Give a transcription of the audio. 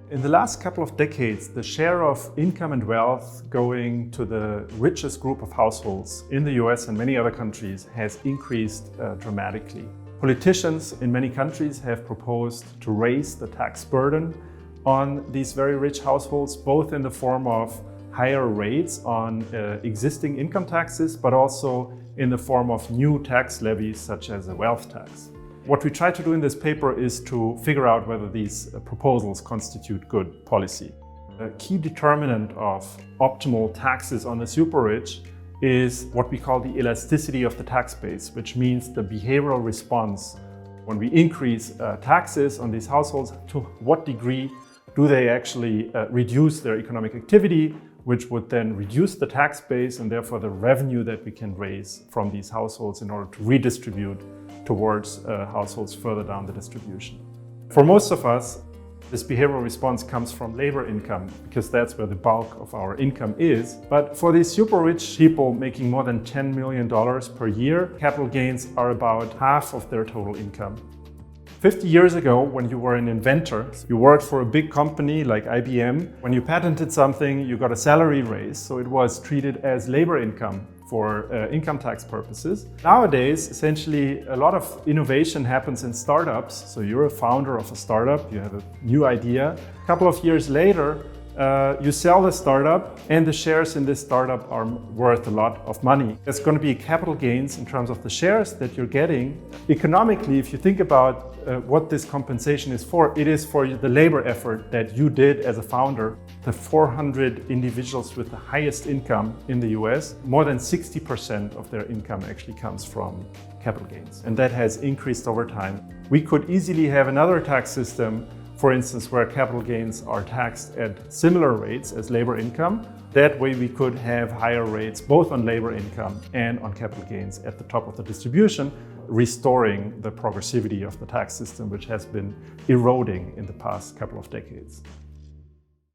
In the last couple of decades, the share of income and wealth going to the richest group of households in the US and many other countries has increased dramatically. Politicians in many countries have proposed to raise the tax burden on these very rich households, both in the form of higher rates on existing income taxes, but also in the form of new tax levies such as a wealth tax. What we try to do in this paper is to figure out whether these proposals constitute good policy. A key determinant of optimal taxes on the super rich is what we call the elasticity of the tax base, which means the behavioral response. When we increase taxes on these households, to what degree do they actually reduce their economic activity, which would then reduce the tax base and therefore the revenue that we can raise from these households in order to redistribute towards households further down the distribution. For most of us, this behavioral response comes from labor income because that's where the bulk of our income is. But for these super rich people making more than $10 million per year, capital gains are about half of their total income. 50 years ago, when you were an inventor, you worked for a big company like IBM. When you patented something, you got a salary raise, so it was treated as labor income for income tax purposes. Nowadays, essentially, a lot of innovation happens in startups. So you're a founder of a startup, you have a new idea. A couple of years later, you sell the startup and the shares in this startup are worth a lot of money. There's going to be capital gains in terms of the shares that you're getting. Economically, if you think about what this compensation is for, it is for the labor effort that you did as a founder. The 400 individuals with the highest income in the US, more than 60% of their income actually comes from capital gains. And that has increased over time. We could easily have another tax system, for instance, where capital gains are taxed at similar rates as labor income. That way we could have higher rates both on labor income and on capital gains at the top of the distribution, restoring the progressivity of the tax system, which has been eroding in the past couple of decades.